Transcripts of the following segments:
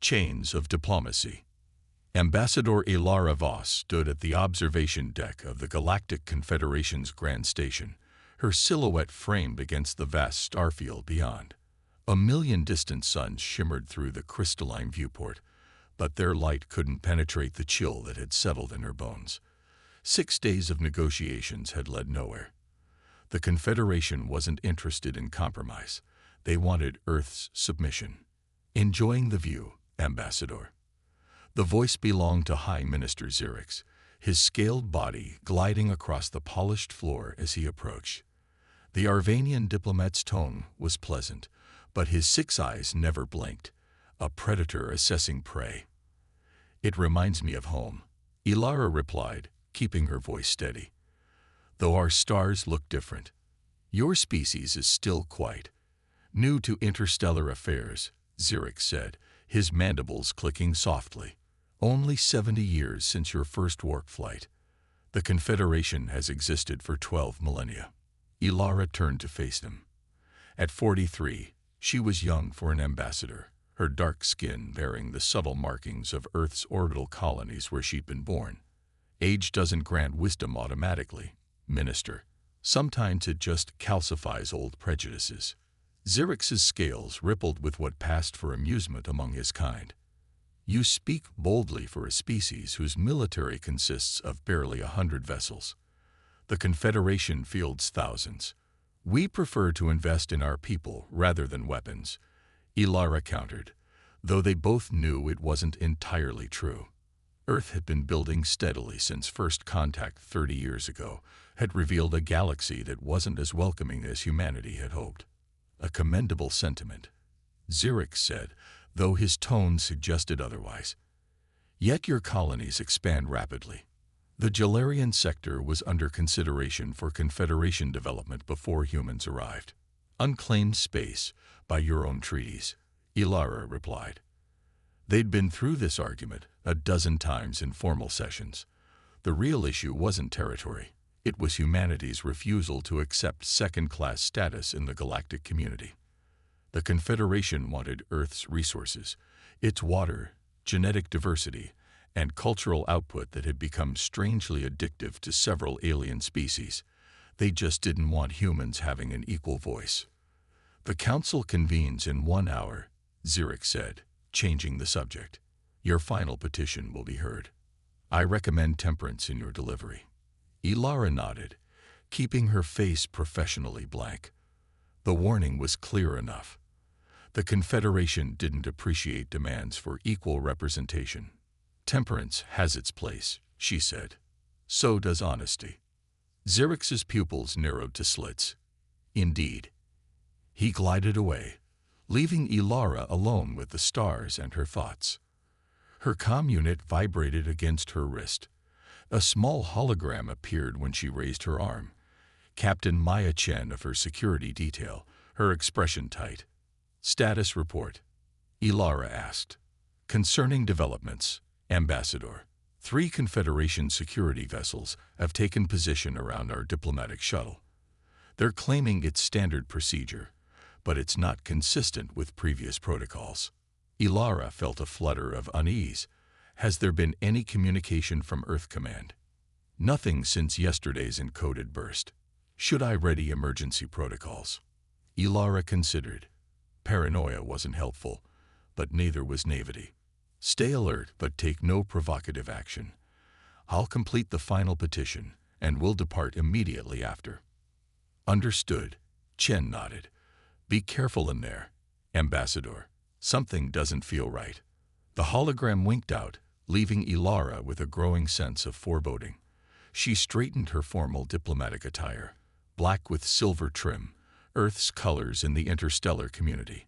Chains of Diplomacy. Ambassador Ilara Voss stood at the observation deck of the Galactic Confederation's Grand Station, her silhouette framed against the vast starfield beyond. A million distant suns shimmered through the crystalline viewport, but their light couldn't penetrate the chill that had settled in her bones. 6 days of negotiations had led nowhere. The Confederation wasn't interested in compromise. They wanted Earth's submission. Enjoying the view, Ambassador. The voice belonged to High Minister Zirix, his scaled body gliding across the polished floor as he approached. The Arvanian diplomat's tone was pleasant, but his 6 eyes never blinked, a predator assessing prey. "It reminds me of home," Ilara replied, keeping her voice steady. "Though our stars look different, your species is still quite new to interstellar affairs," Zirix said, his mandibles clicking softly. "Only 70 years since your first work flight. The Confederation has existed for 12 millennia." Ilara turned to face him. At 43, she was young for an ambassador, her dark skin bearing the subtle markings of Earth's orbital colonies where she'd been born. "Age doesn't grant wisdom automatically, Minister. Sometimes it just calcifies old prejudices." Zirix's scales rippled with what passed for amusement among his kind. "You speak boldly for a species whose military consists of barely 100 vessels. The Confederation fields thousands. We prefer to invest in our people rather than weapons," Ilara countered, though they both knew it wasn't entirely true. Earth had been building steadily since first contact 30 years ago, had revealed a galaxy that wasn't as welcoming as humanity had hoped. "A commendable sentiment," Zirix said, though his tone suggested otherwise. "Yet your colonies expand rapidly. The Jalarian sector was under consideration for Confederation development before humans arrived. Unclaimed space by your own treaties," Ilara replied. They'd been through this argument a dozen times in formal sessions. The real issue wasn't territory. It was humanity's refusal to accept second-class status in the galactic community. The Confederation wanted Earth's resources, its water, genetic diversity, and cultural output that had become strangely addictive to several alien species. They just didn't want humans having an equal voice. "The Council convenes in 1 hour," Zirix said, changing the subject. "Your final petition will be heard. I recommend temperance in your delivery." Ilara nodded, keeping her face professionally blank. The warning was clear enough. The Confederation didn't appreciate demands for equal representation. "Temperance has its place," she said. "So does honesty." Zirix's pupils narrowed to slits. "Indeed." He glided away, leaving Ilara alone with the stars and her thoughts. Her comm unit vibrated against her wrist. A small hologram appeared when she raised her arm. Captain Maya Chen of her security detail, her expression tight. "Status report," Ilara asked. "Concerning developments, Ambassador, 3 Confederation security vessels have taken position around our diplomatic shuttle. They're claiming it's standard procedure, but it's not consistent with previous protocols." Ilara felt a flutter of unease. "Has there been any communication from Earth Command?" "Nothing since yesterday's encoded burst. Should I ready emergency protocols?" Ilara considered. Paranoia wasn't helpful, but neither was naivety. "Stay alert, but take no provocative action. I'll complete the final petition, and we'll depart immediately after." "Understood," Chen nodded. "Be careful in there, Ambassador. Something doesn't feel right." The hologram winked out, leaving Ilara with a growing sense of foreboding. She straightened her formal diplomatic attire, black with silver trim, Earth's colors in the interstellar community,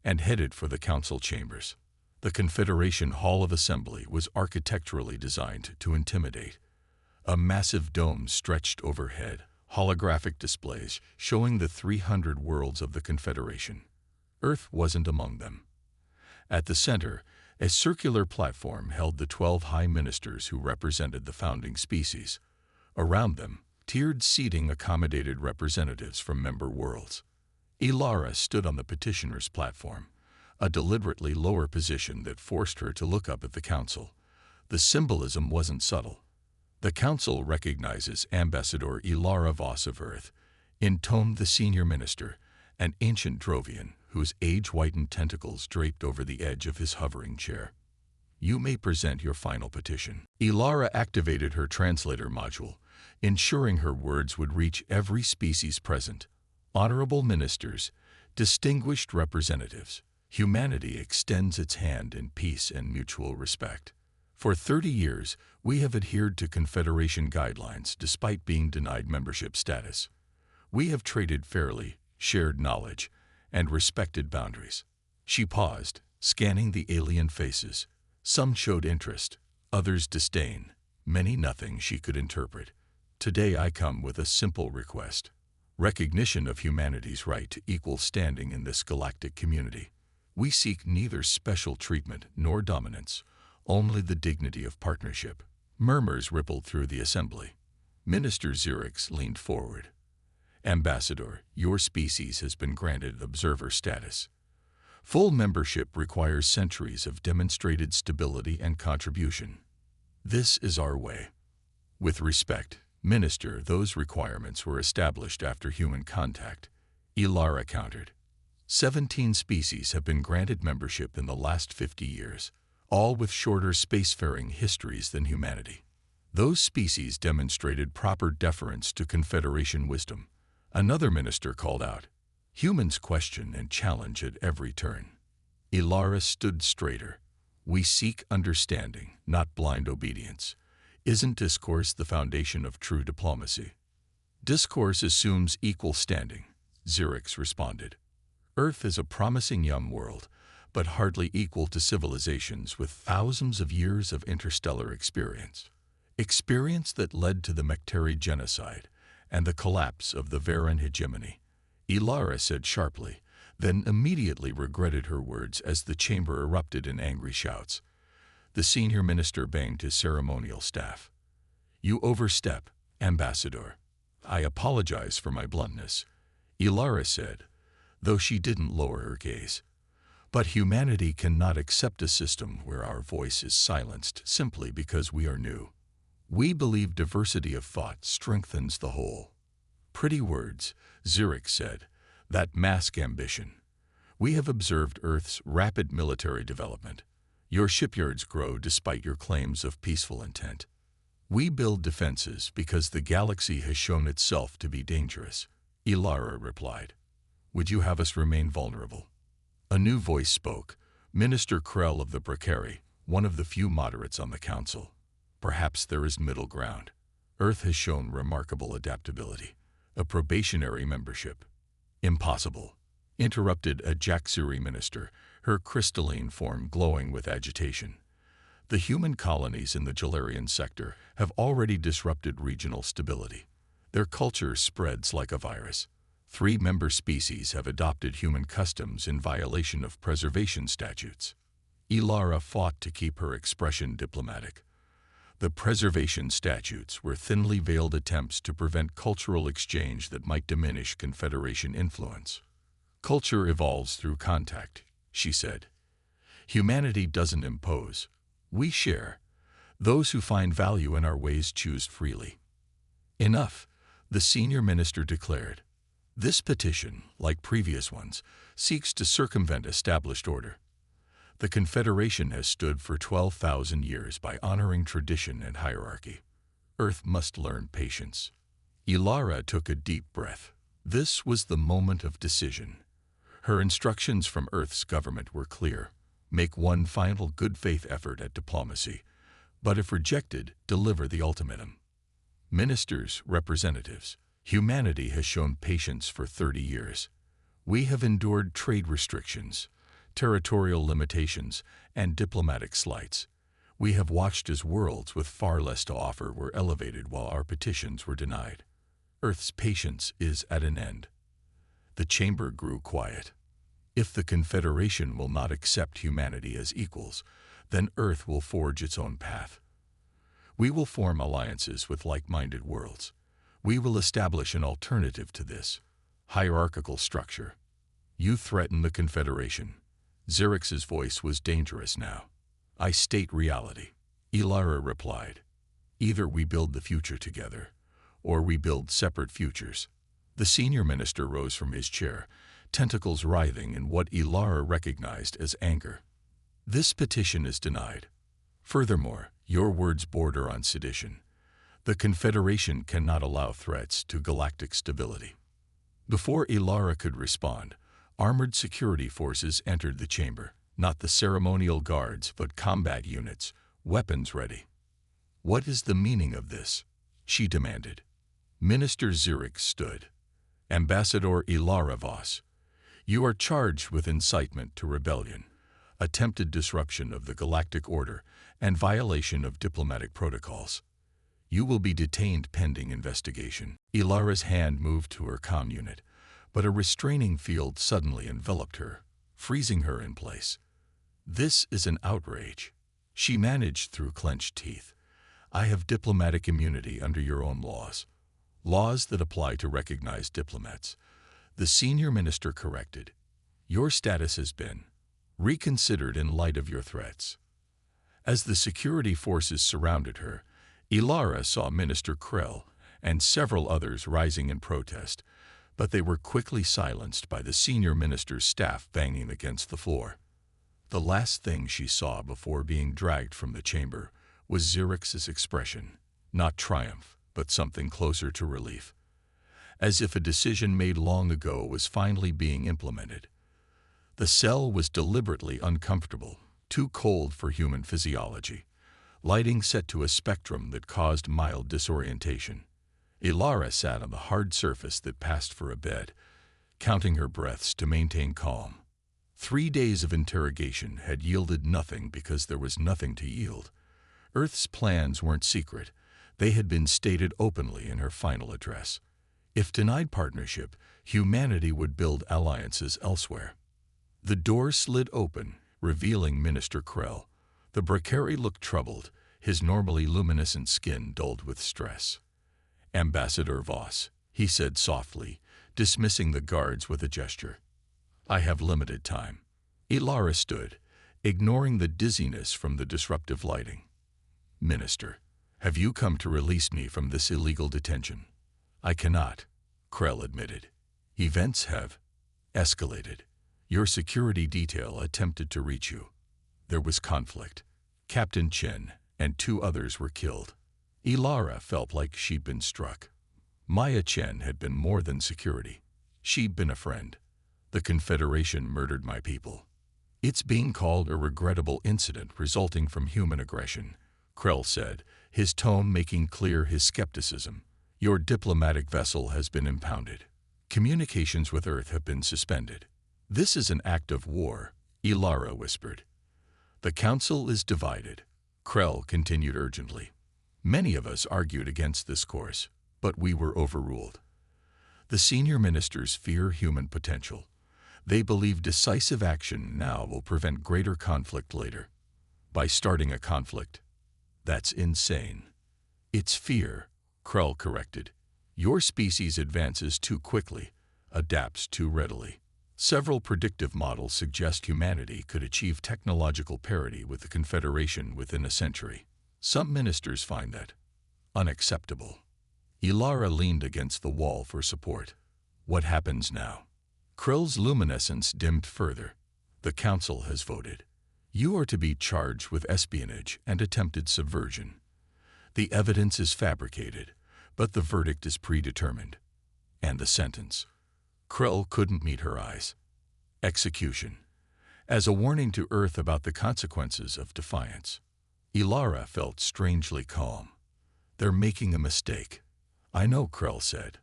and headed for the council chambers. The Confederation Hall of Assembly was architecturally designed to intimidate. A massive dome stretched overhead, holographic displays showing the 300 worlds of the Confederation. Earth wasn't among them. At the center, a circular platform held the 12 high ministers who represented the founding species. Around them, tiered seating accommodated representatives from member worlds. Ilara stood on the petitioner's platform, a deliberately lower position that forced her to look up at the council. The symbolism wasn't subtle. The council recognizes Ambassador Ilara Voss of Earth, intoned the senior minister, an ancient Drovian whose age-whitened tentacles draped over the edge of his hovering chair. You may present your final petition. Ilara activated her translator module, ensuring her words would reach every species present. Honorable ministers, distinguished representatives, humanity extends its hand in peace and mutual respect. For 30 years, we have adhered to Confederation guidelines despite being denied membership status. We have traded fairly, shared knowledge, and respected boundaries. She paused, scanning the alien faces. Some showed interest, others disdain, many nothing she could interpret. Today I come with a simple request. Recognition of humanity's right to equal standing in this galactic community. We seek neither special treatment nor dominance, only the dignity of partnership. Murmurs rippled through the assembly. Minister Xerix leaned forward. Ambassador, your species has been granted observer status. Full membership requires centuries of demonstrated stability and contribution. This is our way. With respect, Minister, those requirements were established after human contact. Ilara countered. 17 species have been granted membership in the last 50 years, all with shorter spacefaring histories than humanity. Those species demonstrated proper deference to Confederation wisdom. Another minister called out. Humans question and challenge at every turn. Ilara stood straighter. We seek understanding, not blind obedience. Isn't discourse the foundation of true diplomacy? Discourse assumes equal standing, Xerix responded. Earth is a promising young world, but hardly equal to civilizations with thousands of years of interstellar experience. Experience that led to the Mecteri genocide and the collapse of the Varan hegemony. Ilara said sharply, then immediately regretted her words as the chamber erupted in angry shouts. The senior minister banged his ceremonial staff. You overstep, Ambassador. I apologize for my bluntness, Ilara said, though she didn't lower her gaze. But humanity cannot accept a system where our voice is silenced simply because we are new. We believe diversity of thought strengthens the whole. Pretty words, Xerix said, that mask ambition. We have observed Earth's rapid military development. Your shipyards grow despite your claims of peaceful intent. We build defenses because the galaxy has shown itself to be dangerous, Ilara replied. Would you have us remain vulnerable? A new voice spoke, Minister Krell of the Bracari, one of the few moderates on the council. Perhaps there is middle ground. Earth has shown remarkable adaptability. A probationary membership. Impossible, interrupted a Jaxuri minister, her crystalline form glowing with agitation. The human colonies in the Jalarian sector have already disrupted regional stability. Their culture spreads like a virus. 3 member species have adopted human customs in violation of preservation statutes. Ilara fought to keep her expression diplomatic. The preservation statutes were thinly veiled attempts to prevent cultural exchange that might diminish Confederation influence. Culture evolves through contact, she said. Humanity doesn't impose. We share. Those who find value in our ways choose freely. Enough, the senior minister declared. This petition, like previous ones, seeks to circumvent established order. The Confederation has stood for 12,000 years by honoring tradition and hierarchy. Earth must learn patience. Ilara took a deep breath. This was the moment of decision. Her instructions from Earth's government were clear. Make one final good faith effort at diplomacy, but if rejected, deliver the ultimatum. Ministers, representatives, humanity has shown patience for 30 years. We have endured trade restrictions, territorial limitations, and diplomatic slights. We have watched as worlds with far less to offer were elevated while our petitions were denied. Earth's patience is at an end. The chamber grew quiet. If the Confederation will not accept humanity as equals, then Earth will forge its own path. We will form alliances with like-minded worlds. We will establish an alternative to this hierarchical structure. You threaten the Confederation. Xerx's voice was dangerous now. I state reality. Ilara replied. Either we build the future together, or we build separate futures. The senior minister rose from his chair, tentacles writhing in what Ilara recognized as anger. This petition is denied. Furthermore, your words border on sedition. The Confederation cannot allow threats to galactic stability. Before Ilara could respond, armored security forces entered the chamber, not the ceremonial guards, but combat units, weapons ready. What is the meaning of this? She demanded. Minister Xerx stood. Ambassador Ilara Voss, you are charged with incitement to rebellion, attempted disruption of the galactic order, and violation of diplomatic protocols. You will be detained pending investigation. Ilara's hand moved to her comm unit, but a restraining field suddenly enveloped her, freezing her in place. This is an outrage. She managed through clenched teeth. I have diplomatic immunity under your own laws. Laws that apply to recognized diplomats. The senior minister corrected. Your status has been reconsidered in light of your threats. As the security forces surrounded her, Ilara saw Minister Krell and several others rising in protest, but they were quickly silenced by the senior minister's staff banging against the floor. The last thing she saw before being dragged from the chamber was Xerx's expression, not triumph, but something closer to relief, as if a decision made long ago was finally being implemented. The cell was deliberately uncomfortable, too cold for human physiology, lighting set to a spectrum that caused mild disorientation. Ilara sat on the hard surface that passed for a bed, counting her breaths to maintain calm. 3 days of interrogation had yielded nothing because there was nothing to yield. Earth's plans weren't secret. They had been stated openly in her final address. If denied partnership, humanity would build alliances elsewhere. The door slid open, revealing Minister Krell. The Bracari looked troubled, his normally luminescent skin dulled with stress. Ambassador Voss, he said softly, dismissing the guards with a gesture. I have limited time. Ilara stood, ignoring the dizziness from the disruptive lighting. Minister, have you come to release me from this illegal detention? I cannot, Krell admitted. Events have escalated. Your security detail attempted to reach you. There was conflict. Captain Chen and 2 others were killed. Ilara felt like she'd been struck. Maya Chen had been more than security. She'd been a friend. The Confederation murdered my people. It's being called a regrettable incident resulting from human aggression, Krell said, his tone making clear his skepticism. Your diplomatic vessel has been impounded. Communications with Earth have been suspended. This is an act of war, Ilara whispered. The Council is divided, Krell continued urgently. Many of us argued against this course, but we were overruled. The senior ministers fear human potential. They believe decisive action now will prevent greater conflict later. By starting a conflict. That's insane. It's fear, Krell corrected. Your species advances too quickly, adapts too readily. Several predictive models suggest humanity could achieve technological parity with the Confederation within a century. Some ministers find that unacceptable. Ilara leaned against the wall for support. What happens now? Krell's luminescence dimmed further. The Council has voted. You are to be charged with espionage and attempted subversion. The evidence is fabricated, but the verdict is predetermined. And the sentence? Krell couldn't meet her eyes. Execution. As a warning to Earth about the consequences of defiance. Ilara felt strangely calm. They're making a mistake. I know, Krell said.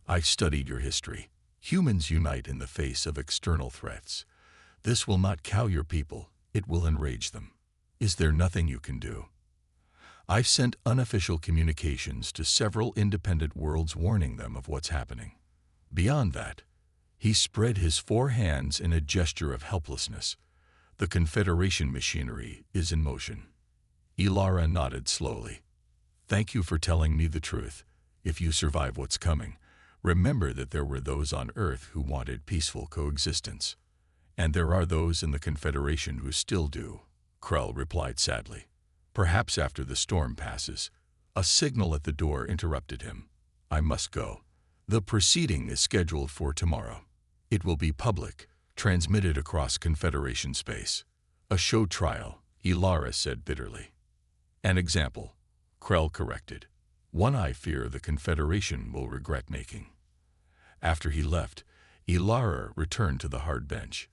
I've studied your history. Humans unite in the face of external threats. This will not cow your people, it will enrage them. Is there nothing you can do? I've sent unofficial communications to several independent worlds warning them of what's happening. Beyond that, he spread his 4 hands in a gesture of helplessness. The Confederation machinery is in motion. Ilara nodded slowly. Thank you for telling me the truth. If you survive what's coming, remember that there were those on Earth who wanted peaceful coexistence. And there are those in the Confederation who still do, Krell replied sadly. Perhaps after the storm passes. A signal at the door interrupted him. I must go. The proceeding is scheduled for tomorrow. It will be public, transmitted across Confederation space. A show trial, Ilara said bitterly. An example, Krell corrected. One I fear the Confederation will regret making. After he left, Ilara returned to the hard bench.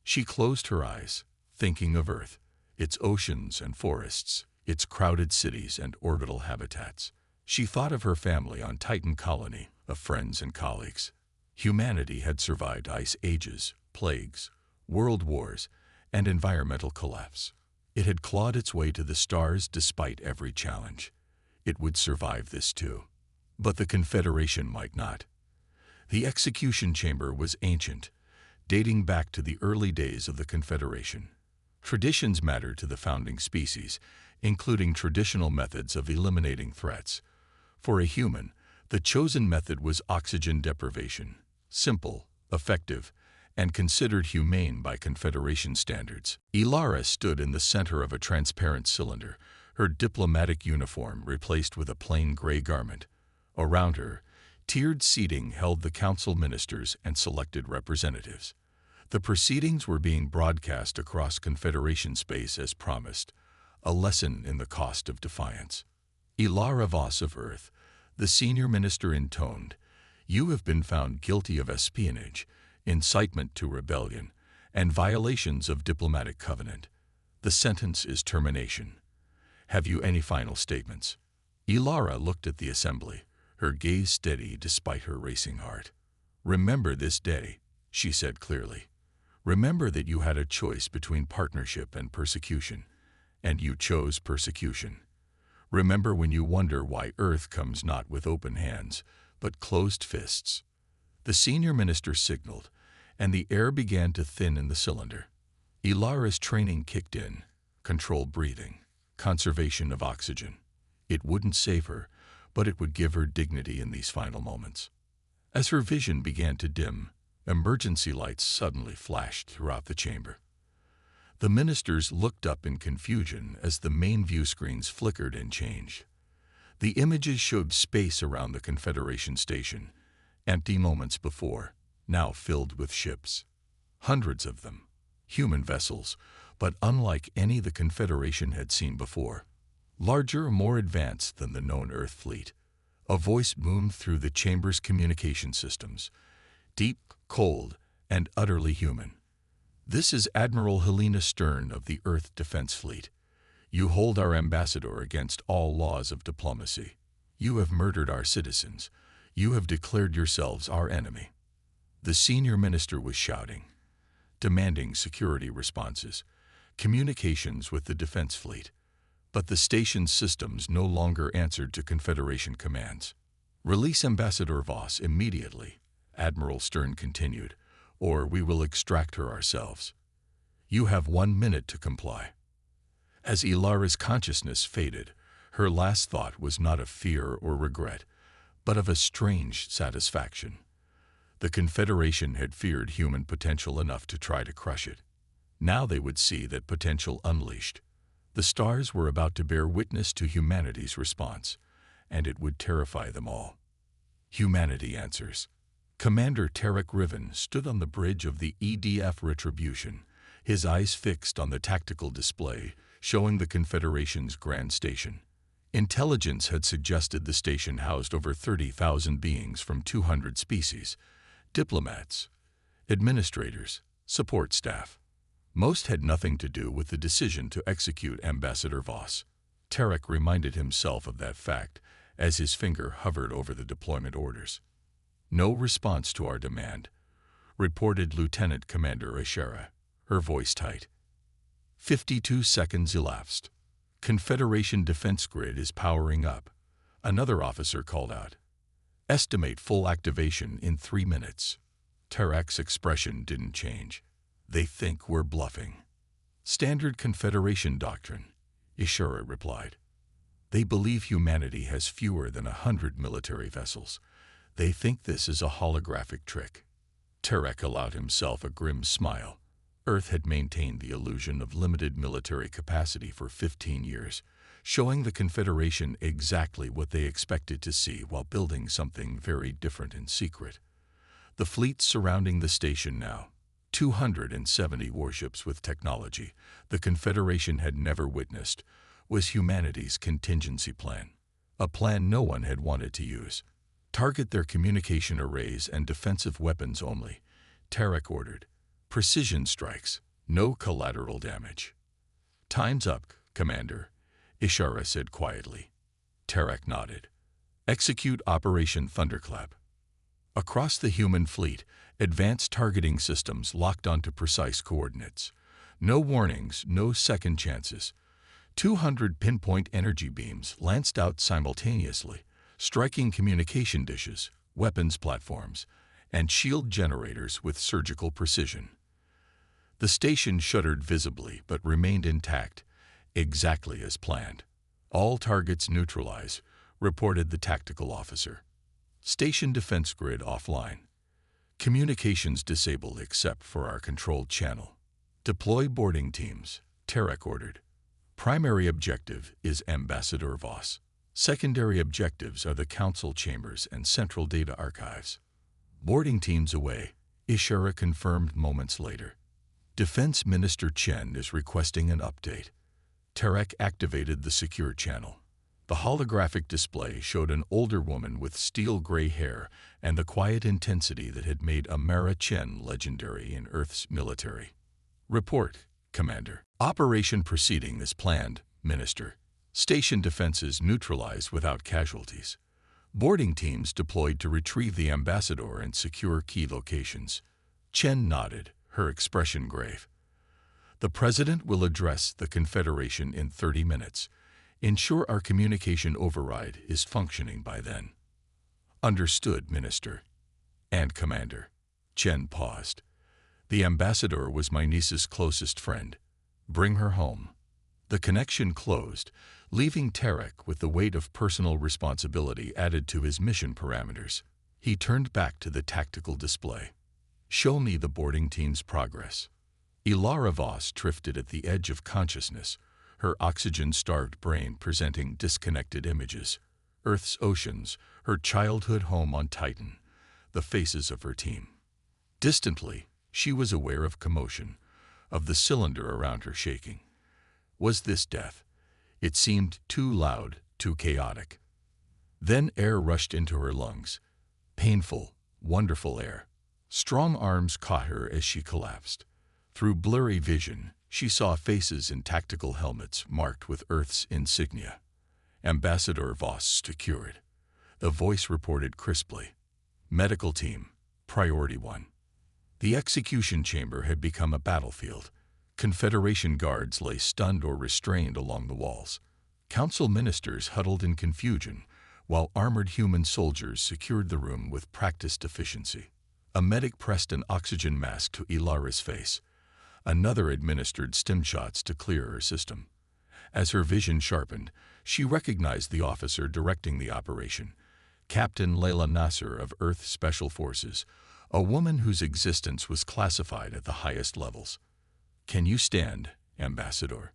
She closed her eyes, thinking of Earth, its oceans and forests, its crowded cities and orbital habitats. She thought of her family on Titan Colony, of friends and colleagues. Humanity had survived ice ages, plagues, world wars, and environmental collapse. It had clawed its way to the stars despite every challenge. It would survive this too. But the Confederation might not. The execution chamber was ancient, dating back to the early days of the Confederation. Traditions mattered to the founding species, including traditional methods of eliminating threats. For a human, the chosen method was oxygen deprivation, simple, effective, and considered humane by Confederation standards. Ilara stood in the center of a transparent cylinder, her diplomatic uniform replaced with a plain gray garment. Around her, tiered seating held the council ministers and selected representatives. The proceedings were being broadcast across Confederation space as promised, a lesson in the cost of defiance. Ilara Voss of Earth, the senior minister intoned, "You have been found guilty of espionage, incitement to rebellion, and violations of diplomatic covenant. The sentence is termination. Have you any final statements?" Ilara looked at the assembly, her gaze steady despite her racing heart. "Remember this day," she said clearly. "Remember that you had a choice between partnership and persecution, and you chose persecution. Remember when you wonder why Earth comes not with open hands, but closed fists." The senior minister signaled, and the air began to thin in the cylinder. Ilara's training kicked in, controlled breathing, conservation of oxygen. It wouldn't save her, but it would give her dignity in these final moments. As her vision began to dim, emergency lights suddenly flashed throughout the chamber. The ministers looked up in confusion as the main view screens flickered and changed. The images showed space around the Confederation station, empty moments before, now filled with ships. Hundreds of them, human vessels, but unlike any the Confederation had seen before. Larger, more advanced than the known Earth fleet. A voice boomed through the chamber's communication systems, deep, cold, and utterly human. "This is Admiral Helena Stern of the Earth Defense Fleet. You hold our ambassador against all laws of diplomacy. You have murdered our citizens. You have declared yourselves our enemy." The senior minister was shouting, demanding security responses, communications with the defense fleet. But the station's systems no longer answered to Confederation commands. "Release Ambassador Voss immediately," Admiral Stern continued, "or we will extract her ourselves. You have 1 minute to comply." As Ilara's consciousness faded, her last thought was not of fear or regret, but of a strange satisfaction. The Confederation had feared human potential enough to try to crush it. Now they would see that potential unleashed. The stars were about to bear witness to humanity's response, and it would terrify them all. Humanity answers. Commander Tarek Riven stood on the bridge of the EDF Retribution, his eyes fixed on the tactical display showing the Confederation's grand station. Intelligence had suggested the station housed over 30,000 beings from 200 species, diplomats, administrators, support staff. Most had nothing to do with the decision to execute Ambassador Voss. Tarek reminded himself of that fact as his finger hovered over the deployment orders. "No response to our demand," reported Lieutenant Commander Ashera, her voice tight. 52 seconds elapsed. "Confederation defense grid is powering up," another officer called out. "Estimate full activation in 3 minutes. Tarek's expression didn't change. "They think we're bluffing." "Standard Confederation doctrine," Ishura replied. "They believe humanity has fewer than 100 military vessels. They think this is a holographic trick." Tarek allowed himself a grim smile. Earth had maintained the illusion of limited military capacity for 15 years, showing the Confederation exactly what they expected to see while building something very different in secret. The fleet surrounding the station now, 270 warships with technology the Confederation had never witnessed, was humanity's contingency plan. A plan no one had wanted to use. Target their communication arrays and defensive weapons only, Tarek ordered. Precision strikes, no collateral damage. Time's up, Commander, Ishara said quietly. Tarek nodded. Execute Operation Thunderclap. Across the human fleet, advanced targeting systems locked onto precise coordinates. No warnings, no second chances. 200 pinpoint energy beams lanced out simultaneously, striking communication dishes, weapons platforms, and shield generators with surgical precision. The station shuddered visibly but remained intact, exactly as planned. All targets neutralized, reported the tactical officer. Station defense grid offline. Communications disabled except for our controlled channel. Deploy boarding teams, Tarek ordered. Primary objective is Ambassador Voss. Secondary objectives are the council chambers and central data archives. Boarding teams away, Ishara confirmed moments later. Defense Minister Chen is requesting an update. Tarek activated the secure channel. The holographic display showed an older woman with steel gray hair and the quiet intensity that had made Amara Chen legendary in Earth's military. Report, Commander. Operation proceeding as planned, Minister. Station defenses neutralized without casualties. Boarding teams deployed to retrieve the ambassador and secure key locations. Chen nodded, her expression grave. The President will address the Confederation in 30 minutes. Ensure our communication override is functioning by then. Understood, Minister. And Commander. Chen paused. The ambassador was my niece's closest friend. Bring her home. The connection closed, leaving Tarek with the weight of personal responsibility added to his mission parameters. He turned back to the tactical display. Show me the boarding team's progress. Ilara Voss drifted at the edge of consciousness, her oxygen-starved brain presenting disconnected images. Earth's oceans, her childhood home on Titan, the faces of her team. Distantly, she was aware of commotion, of the cylinder around her shaking. Was this death? It seemed too loud, too chaotic. Then air rushed into her lungs. Painful, wonderful air. Strong arms caught her as she collapsed. Through blurry vision, she saw faces in tactical helmets marked with Earth's insignia. Ambassador Voss secured. The voice reported crisply. Medical team, priority 1. The execution chamber had become a battlefield. Confederation guards lay stunned or restrained along the walls. Council ministers huddled in confusion, while armored human soldiers secured the room with practiced efficiency. A medic pressed an oxygen mask to Ilara's face. Another administered stim shots to clear her system. As her vision sharpened, she recognized the officer directing the operation, Captain Layla Nasser of Earth Special Forces, a woman whose existence was classified at the highest levels. "Can you stand, Ambassador?"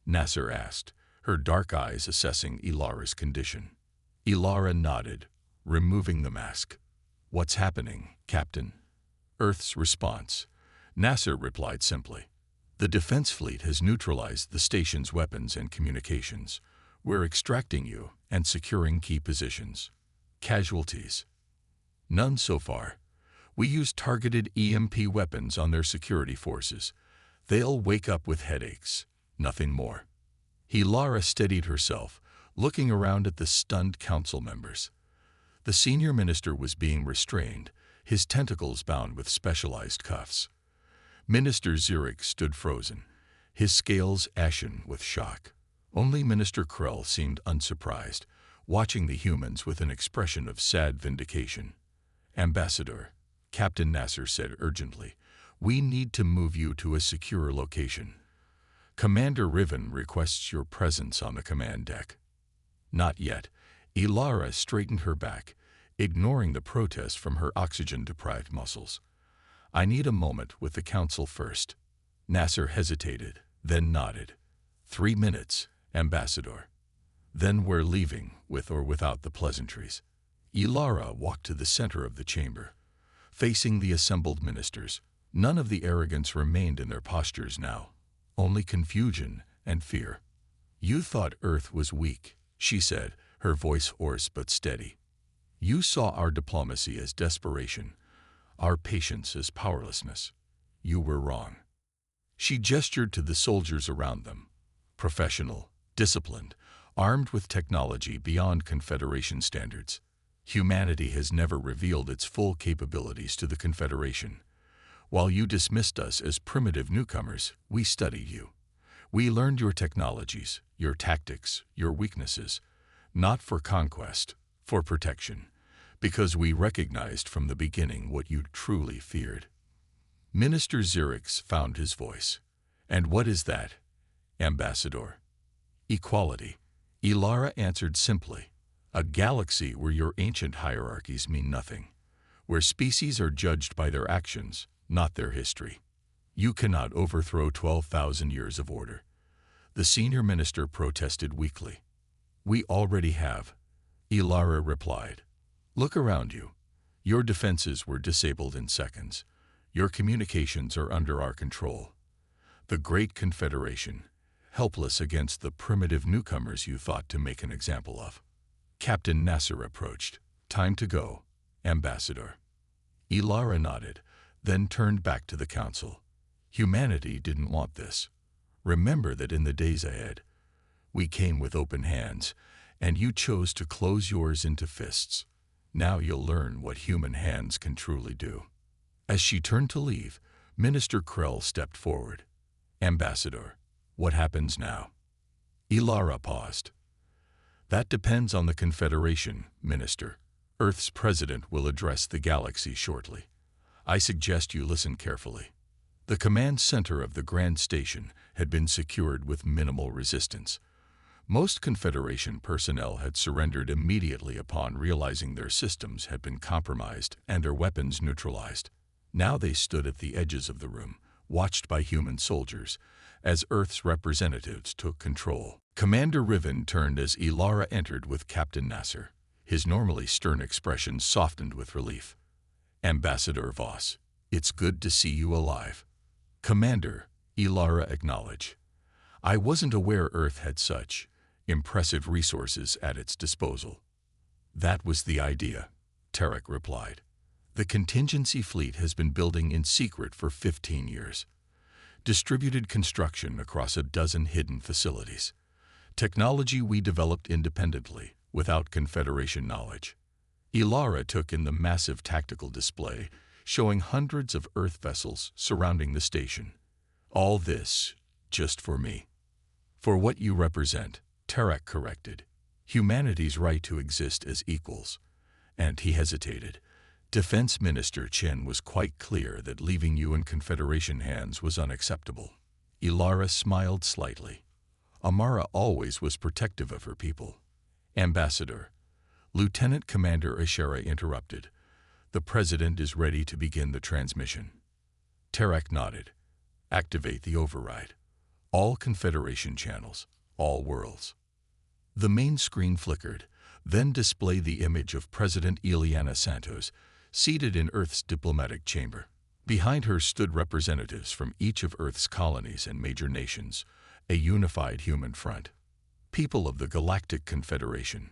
Nasser asked, her dark eyes assessing Ilara's condition. Ilara nodded, removing the mask. "What's happening, Captain?" Earth's response. Nasser replied simply. "The defense fleet has neutralized the station's weapons and communications. We're extracting you and securing key positions." Casualties? None so far. We used targeted EMP weapons on their security forces. They'll wake up with headaches, nothing more. Ilara steadied herself, looking around at the stunned council members. The senior minister was being restrained, his tentacles bound with specialized cuffs. Minister Zurich stood frozen, his scales ashen with shock. Only Minister Krell seemed unsurprised, watching the humans with an expression of sad vindication. "Ambassador," Captain Nasser said urgently, "we need to move you to a secure location. Commander Riven requests your presence on the command deck." "Not yet." Ilara straightened her back, ignoring the protest from her oxygen-deprived muscles. "I need a moment with the council first." Nasser hesitated, then nodded. 3 minutes, Ambassador. Then we're leaving, with or without the pleasantries. Ilara walked to the center of the chamber, facing the assembled ministers. None of the arrogance remained in their postures now, only confusion and fear. You thought Earth was weak, she said, her voice hoarse but steady. You saw our diplomacy as desperation, our patience as powerlessness. You were wrong. She gestured to the soldiers around them, professional, disciplined, armed with technology beyond Confederation standards. Humanity has never revealed its full capabilities to the Confederation. While you dismissed us as primitive newcomers, we studied you. We learned your technologies, your tactics, your weaknesses, not for conquest, for protection, because we recognized from the beginning what you truly feared. Minister Xerix found his voice. And what is that, Ambassador? Equality. Ilara answered simply. A galaxy where your ancient hierarchies mean nothing, where species are judged by their actions, not their history. You cannot overthrow 12,000 years of order. The senior minister protested weakly. We already have, Ilara replied. Look around you. Your defenses were disabled in seconds. Your communications are under our control. The Great Confederation, helpless against the primitive newcomers you thought to make an example of. Captain Nasser approached. Time to go, Ambassador. Ilara nodded, then turned back to the council. Humanity didn't want this. Remember that in the days ahead, we came with open hands, and you chose to close yours into fists. Now you'll learn what human hands can truly do. As she turned to leave, Minister Krell stepped forward. Ambassador, what happens now? Ilara paused. That depends on the Confederation, Minister. Earth's president will address the galaxy shortly. I suggest you listen carefully. The command center of the Grand Station had been secured with minimal resistance. Most Confederation personnel had surrendered immediately upon realizing their systems had been compromised and their weapons neutralized. Now they stood at the edges of the room, watched by human soldiers, as Earth's representatives took control. Commander Riven turned as Ilara entered with Captain Nasser. His normally stern expression softened with relief. Ambassador Voss, it's good to see you alive. Commander, Ilara acknowledged. I wasn't aware Earth had such impressive resources at its disposal. That was the idea, Tarek replied. The contingency fleet has been building in secret for 15 years. Distributed construction across a dozen hidden facilities. Technology we developed independently, without Confederation knowledge. Ilara took in the massive tactical display, showing hundreds of Earth vessels surrounding the station. All this, just for me. For what you represent, Tarek corrected. Humanity's right to exist as equals. And he hesitated. Defense Minister Chen was quite clear that leaving you in Confederation hands was unacceptable. Ilara smiled slightly. Amara always was protective of her people. Ambassador, Lieutenant Commander Ashera interrupted. The President is ready to begin the transmission. Tarek nodded. Activate the override. All Confederation channels, all worlds. The main screen flickered, then displayed the image of President Ileana Santos, seated in Earth's diplomatic chamber. Behind her stood representatives from each of Earth's colonies and major nations, a unified human front. People of the Galactic Confederation,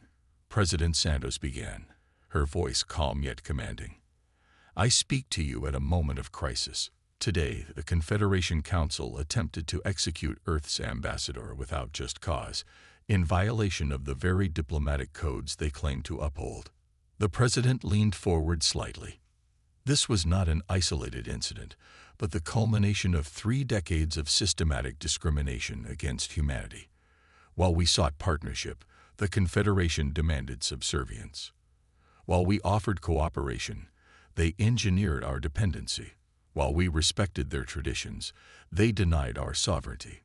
President Santos began, her voice calm yet commanding. I speak to you at a moment of crisis. Today, the Confederation Council attempted to execute Earth's ambassador without just cause, in violation of the very diplomatic codes they claim to uphold. The President leaned forward slightly. This was not an isolated incident, but the culmination of 3 decades of systematic discrimination against humanity. While we sought partnership, the Confederation demanded subservience. While we offered cooperation, they engineered our dependency. While we respected their traditions, they denied our sovereignty.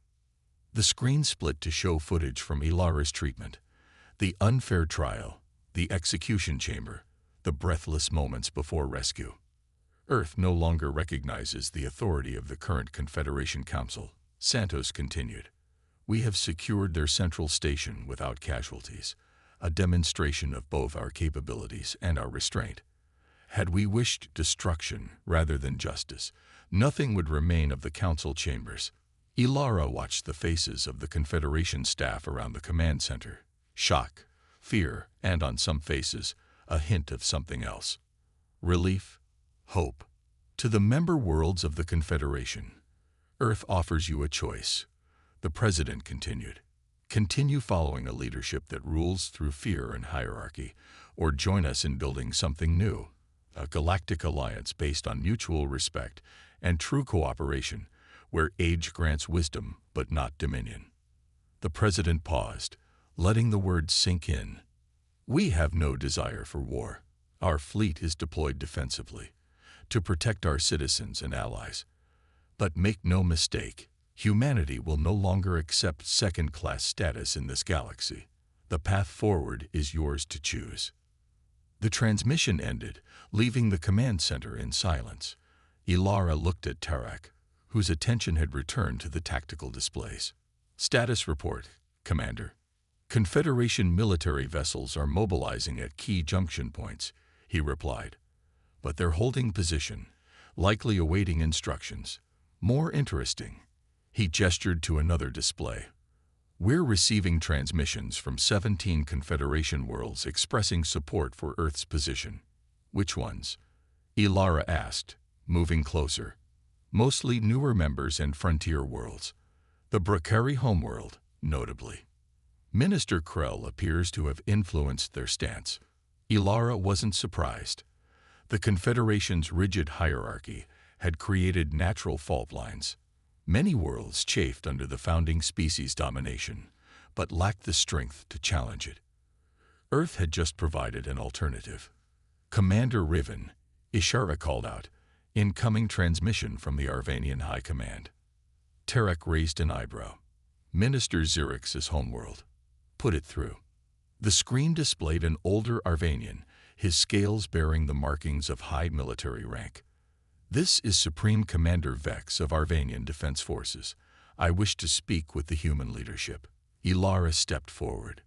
The screen split to show footage from Ilara's treatment, the unfair trial, the execution chamber, the breathless moments before rescue. Earth no longer recognizes the authority of the current Confederation Council, Santos continued. We have secured their central station without casualties, a demonstration of both our capabilities and our restraint. Had we wished destruction rather than justice, nothing would remain of the council chambers. Ilara watched the faces of the Confederation staff around the command center. Shock, fear, and on some faces, a hint of something else. Relief, hope. To the member worlds of the Confederation, Earth offers you a choice. The President continued. Continue following a leadership that rules through fear and hierarchy, or join us in building something new, a galactic alliance based on mutual respect and true cooperation, where age grants wisdom but not dominion. The President paused, letting the words sink in. We have no desire for war. Our fleet is deployed defensively, to protect our citizens and allies. But make no mistake, humanity will no longer accept second-class status in this galaxy. The path forward is yours to choose. The transmission ended, leaving the command center in silence. Ilara looked at Tarak, whose attention had returned to the tactical displays. Status report, Commander. Confederation military vessels are mobilizing at key junction points, he replied. But they're holding position, likely awaiting instructions. More interesting, he gestured to another display. We're receiving transmissions from 17 Confederation worlds expressing support for Earth's position. Which ones? Ilara asked, moving closer. Mostly newer members and frontier worlds. The Brakari homeworld, notably. Minister Krell appears to have influenced their stance. Ilara wasn't surprised. The Confederation's rigid hierarchy had created natural fault lines. Many worlds chafed under the founding species' domination, but lacked the strength to challenge it. Earth had just provided an alternative. Commander Riven, Ishara called out, incoming transmission from the Arvanian High Command. Tarak raised an eyebrow. Minister Zyrix's homeworld. Put it through. The screen displayed an older Arvanian, his scales bearing the markings of high military rank. This is Supreme Commander Vex of Arvanian Defense Forces. I wish to speak with the human leadership. Ilara stepped forward.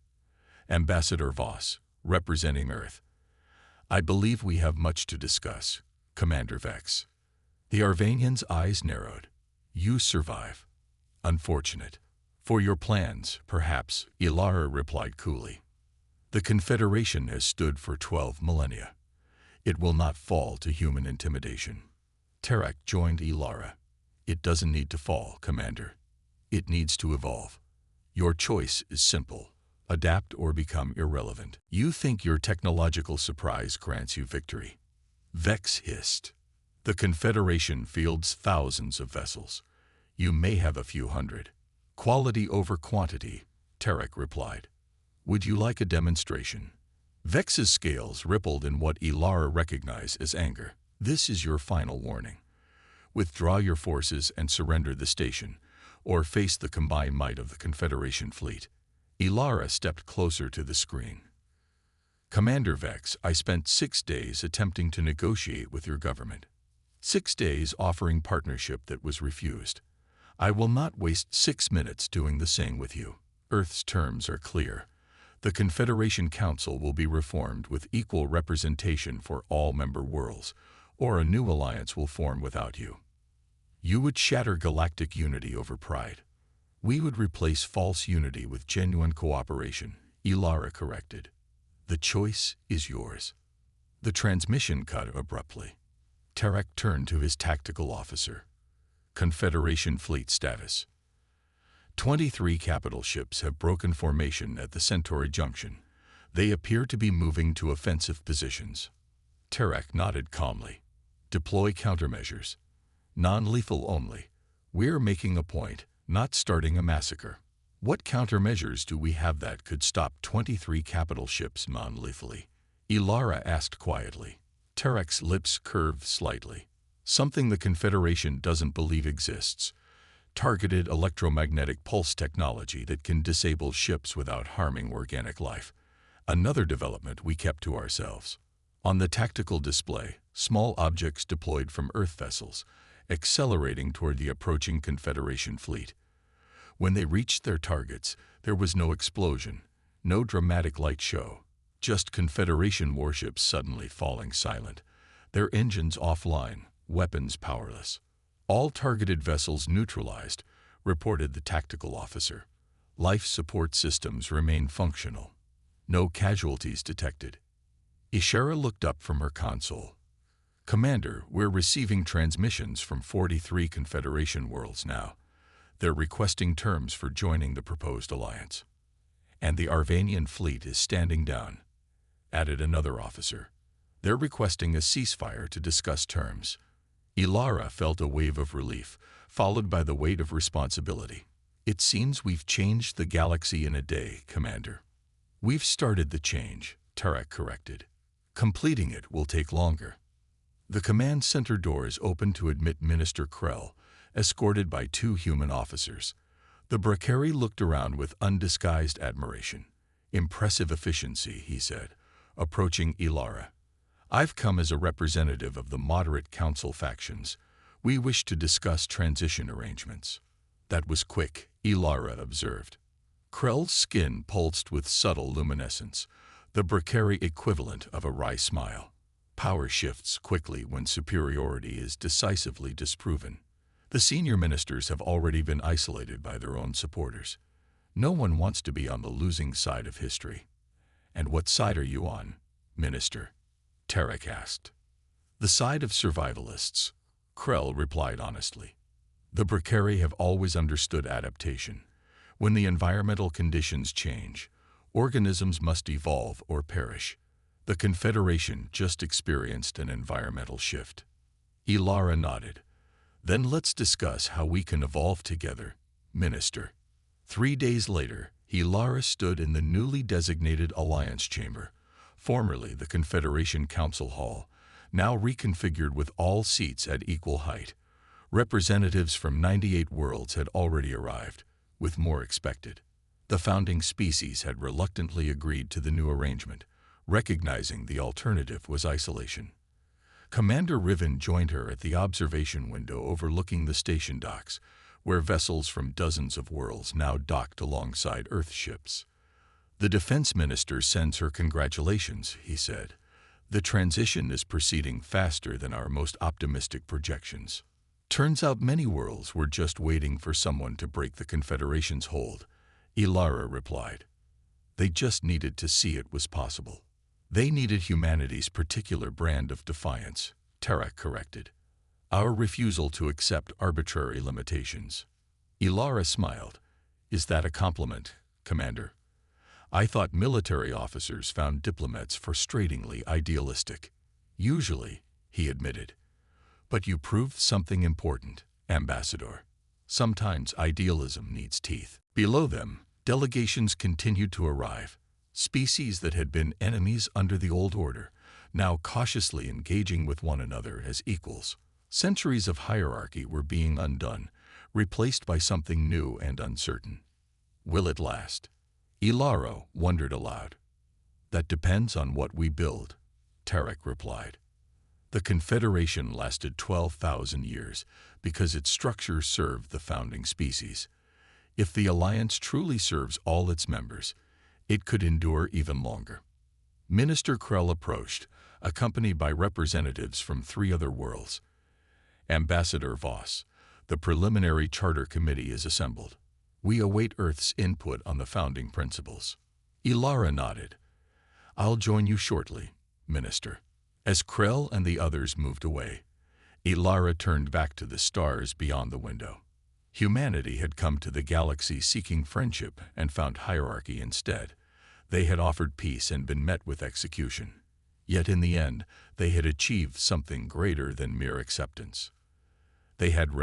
Ambassador Voss, representing Earth. I believe we have much to discuss, Commander Vex. The Arvanian's eyes narrowed. You survive. Unfortunate. For your plans, perhaps, Ilara replied coolly. The Confederation has stood for 12 millennia. It will not fall to human intimidation. Tarak joined Ilara. It doesn't need to fall, Commander. It needs to evolve. Your choice is simple. Adapt or become irrelevant. You think your technological surprise grants you victory. Vex hissed. The Confederation fields thousands of vessels. You may have a few hundred. Quality over quantity, Tarak replied. Would you like a demonstration? Vex's scales rippled in what Ilara recognized as anger. This is your final warning. Withdraw your forces and surrender the station, or face the combined might of the Confederation fleet. Ilara stepped closer to the screen. Commander Vex, I spent 6 days attempting to negotiate with your government. 6 days offering partnership that was refused. I will not waste 6 minutes doing the same with you. Earth's terms are clear. The Confederation Council will be reformed with equal representation for all member worlds, or a new alliance will form without you. You would shatter galactic unity over pride. We would replace false unity with genuine cooperation, Ilara corrected. The choice is yours. The transmission cut abruptly. Tarak turned to his tactical officer. Confederation fleet status. 23 capital ships have broken formation at the Centauri Junction. They appear to be moving to offensive positions. Tarak nodded calmly. Deploy countermeasures. Non-lethal only. We're making a point, not starting a massacre. What countermeasures do we have that could stop 23 capital ships non-lethally? Ilara asked quietly. Tarak's lips curved slightly. Something the Confederation doesn't believe exists. Targeted electromagnetic pulse technology that can disable ships without harming organic life. Another development we kept to ourselves. On the tactical display, small objects deployed from Earth vessels, accelerating toward the approaching Confederation fleet. When they reached their targets, there was no explosion, no dramatic light show, just Confederation warships suddenly falling silent, their engines offline, weapons powerless. All targeted vessels neutralized, reported the tactical officer. Life support systems remain functional. No casualties detected. Ishara looked up from her console. Commander, we're receiving transmissions from 43 Confederation worlds now. They're requesting terms for joining the proposed alliance. And the Arvanian fleet is standing down, added another officer. They're requesting a ceasefire to discuss terms. Ilara felt a wave of relief, followed by the weight of responsibility. It seems we've changed the galaxy in a day, Commander. We've started the change, Tarek corrected. Completing it will take longer. The command center doors opened to admit Minister Krell, escorted by 2 human officers. The Brakari looked around with undisguised admiration. Impressive efficiency, he said, approaching Ilara. I've come as a representative of the moderate council factions. We wish to discuss transition arrangements. That was quick, Ilara observed. Krell's skin pulsed with subtle luminescence, the Brakari equivalent of a wry smile. Power shifts quickly when superiority is decisively disproven. The senior ministers have already been isolated by their own supporters. No one wants to be on the losing side of history. And what side are you on, Minister? Tarek asked. The side of survivalists, Krell replied honestly. The Brakari have always understood adaptation. When the environmental conditions change, organisms must evolve or perish. The Confederation just experienced an environmental shift. Ilara nodded. Then let's discuss how we can evolve together, Minister. 3 days later, Ilara stood in the newly designated Alliance Chamber, formerly the Confederation Council Hall, now reconfigured with all seats at equal height. Representatives from 98 worlds had already arrived, with more expected. The founding species had reluctantly agreed to the new arrangement, recognizing the alternative was isolation. Commander Riven joined her at the observation window overlooking the station docks, where vessels from dozens of worlds now docked alongside Earth ships. The defense minister sends her congratulations, he said. The transition is proceeding faster than our most optimistic projections. Turns out many worlds were just waiting for someone to break the Confederation's hold, Ilara replied. They just needed to see it was possible. They needed humanity's particular brand of defiance, Tarek corrected. Our refusal to accept arbitrary limitations. Ilara smiled. Is that a compliment, Commander? I thought military officers found diplomats frustratingly idealistic. Usually, he admitted. But you proved something important, Ambassador. Sometimes idealism needs teeth. Below them, delegations continued to arrive. Species that had been enemies under the old order, now cautiously engaging with one another as equals. Centuries of hierarchy were being undone, replaced by something new and uncertain. Will it last? Ilara wondered aloud. That depends on what we build, Tarek replied. The Confederation lasted 12,000 years because its structure served the founding species. If the Alliance truly serves all its members, it could endure even longer. Minister Krell approached, accompanied by representatives from 3 other worlds. Ambassador Voss, the preliminary charter committee is assembled. We await Earth's input on the founding principles. Ilara nodded. I'll join you shortly, Minister. As Krell and the others moved away, Ilara turned back to the stars beyond the window. Humanity had come to the galaxy seeking friendship and found hierarchy instead. They had offered peace and been met with execution. Yet in the end, they had achieved something greater than mere acceptance. They had